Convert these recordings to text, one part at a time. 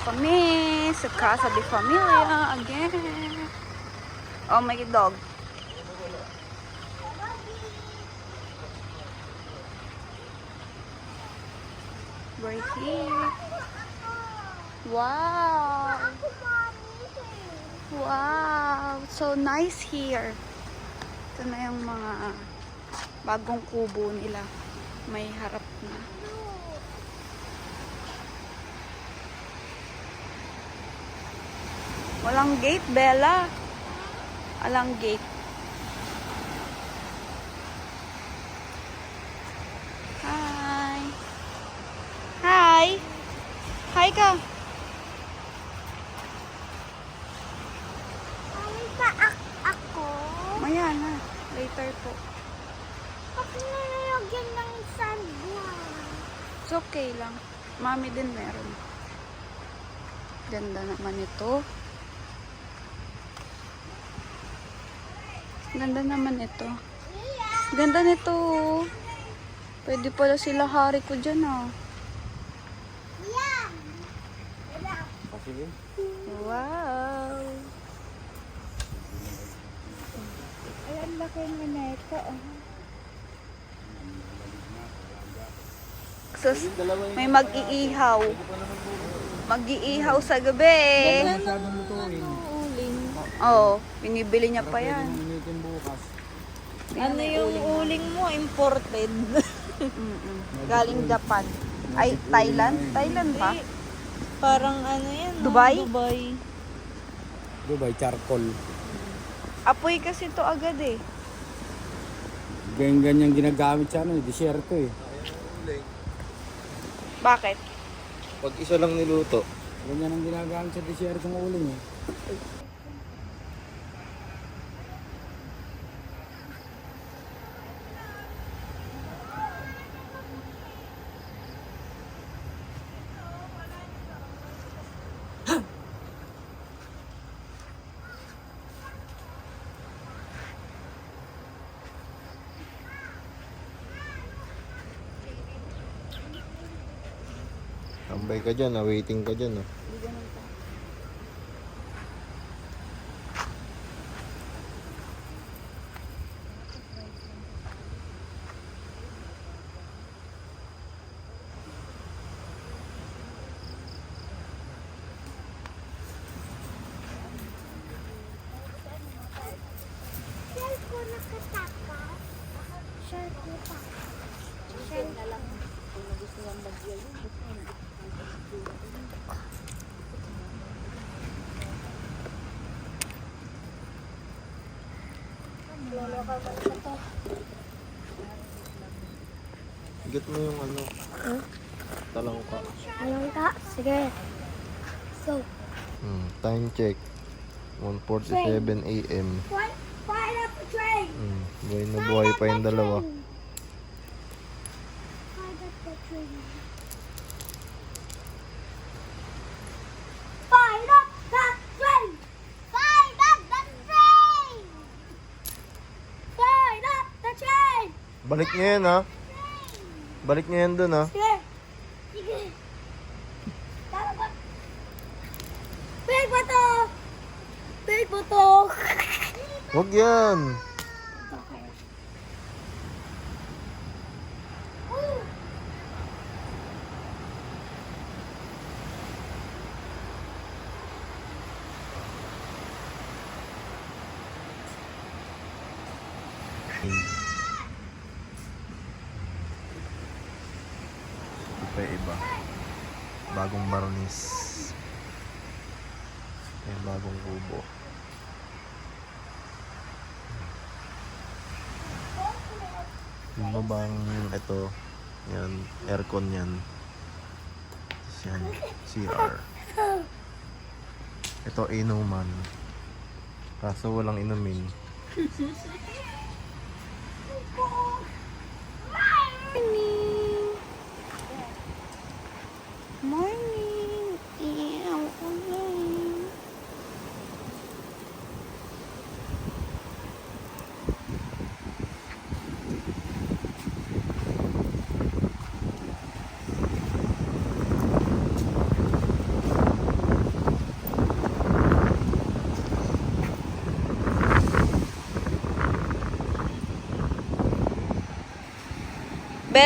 kami sa Casa de Familia again. Oh, my dog. We're here. Wow. Wow. So nice here. Ito na yung mga bagong kubo nila. May harap na. Walang gate, Bella. Walang gate. Hi. Hi. Hi ka. Mami pa ako? Maya na. Later po. Bakit nalagyan ng sandwich? It's okay lang. Mami din meron. Ganda naman ito. Ganda naman ito. Ganda nito. Pwede pala sila hari ko dyan, ah. Yan! Wow. Ay, ang laki mo na ito. Sus, may mag-iihaw. Mag-iihaw sa gabi. Oo, binibili niya pa yan. Ano yung uling mo? Imported. Galing Japan. Ay, Thailand? Thailand ba? Parang ano yan, no? Dubai? Dubai, charcoal. Apoy kasi to agad eh. Ganyan ginagamit sa disyerto eh. Bakit? Pag isa lang niluto. Ganyan ang ginagamit sa disyerto ng uling eh. Tambay ka dyan, waiting ka dyan. Shell ko nakatakas. Shell ko pa. Shell na lang. Kung nagustuhan bagyo yun. Lolo ka ba sa to? Get mo yung ano. Talang ka. Anong ka? Sige. So, Time check. 1:47 AM. fire up the train! Buhay na buhay pa yung dalawa. Fire up the train. Fire up the train! Fire up the train! Fire up the train! Balik niyo yan ha. Balik niyo yan dun ha. Sige! Sige! Tara ba? Big bato! Big bato! Huwag yan. Ito pa yung iba. Bagong baronis. May bagong kubo. Yung babang ito, yan, aircon yan. Tapos yan, CR. Ito inuman. Kaso walang inumin. Morning. Ew, morning.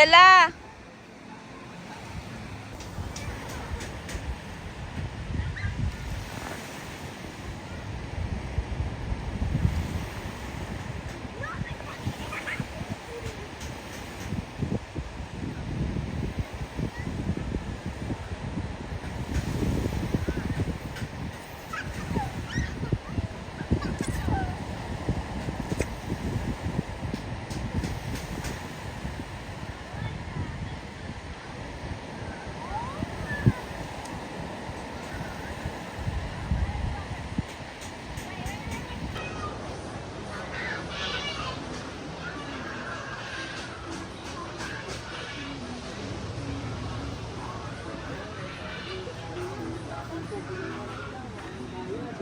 Bella!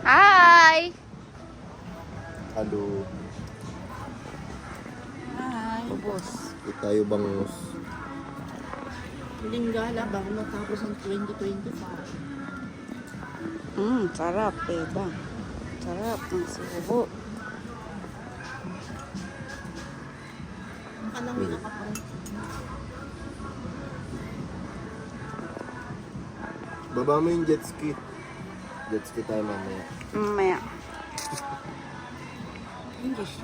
Hi! Halo. Ay, boss. Tayo bangus. Linggala bago matapos ang 2025. Sarap, Eva. Sarap ng subo. Anong wika ka pa rin? Baba mo yung jet ski. Jet ski tayo mamaya. Mamaya. English.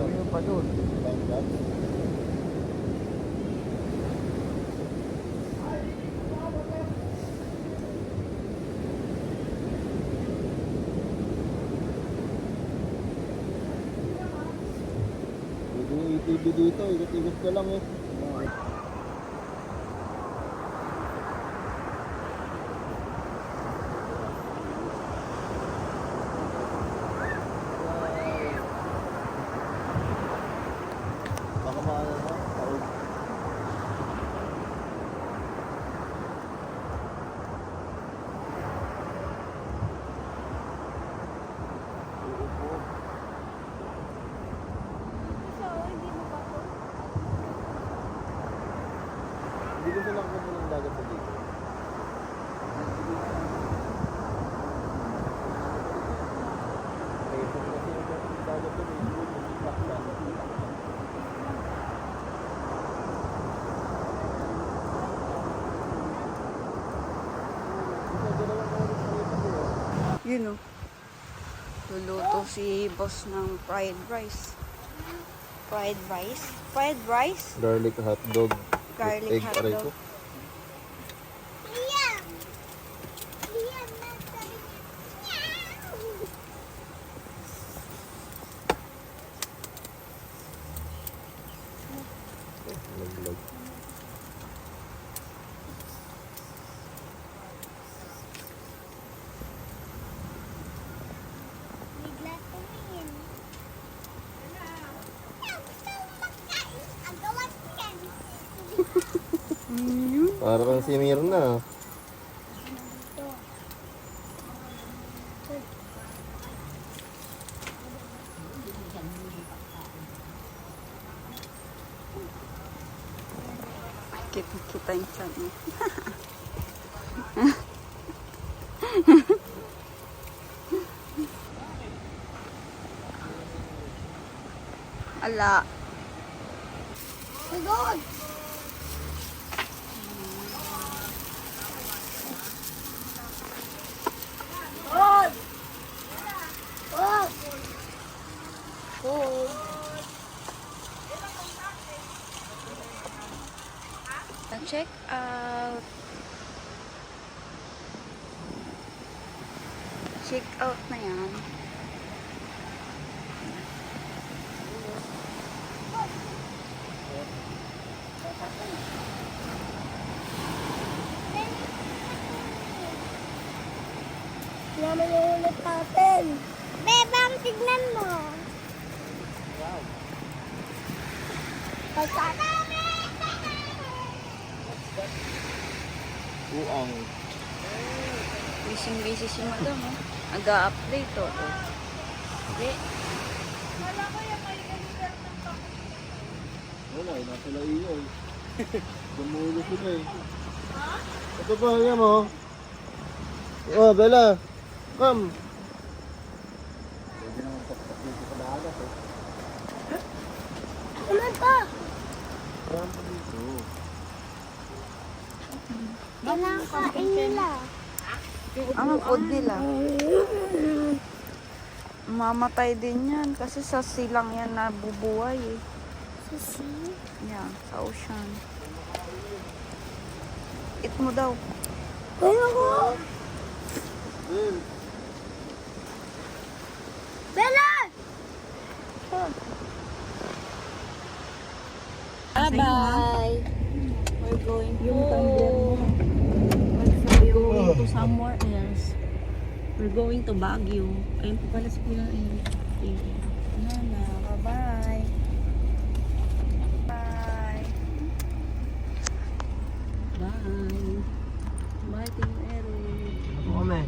Ano pa doon? Time lapse. Pwede yung ATV dito, ikot-ikot ka lang eh. Baka maano na, taog. Hindi ko silang kumo ng dagat sa dito. May kung kasi yung dagat doon, hindi ko yung laksan. Yun o. Luluto si boss ng fried rice. Fried rice? Fried rice? Garlic hotdog. Garlic Egg aray hotdog. ko. Laglag. Bigla tumingin. Gusto makain. Agawan yan. Para kang si Mirna. Kita yung chan mo. Ala. Agad. Agad. Check out. Check out na yan. Uang. Busy si madam. Oh. Nag-a-update oh. Okay. Wala, nasa laiyo eh. Gumulo sila eh. Ito pa, yan mo. Oh, Bella. Come. Pwede naman pakpak dito sa dagat eh. Ano to? Kinakain nila. Ang food nila. Mamatay din yan kasi sa silang yan nabubuhay eh. Sisi. Yeah, sa ocean. Eat mo daw. Ano ko? Bella! Bye-bye. We're going We're going to somewhere else. We're going to Baguio. Ayun po pala si Kuya. Nana, bye-bye. Bye. Bye. Bye, Team Eric. Ano kami?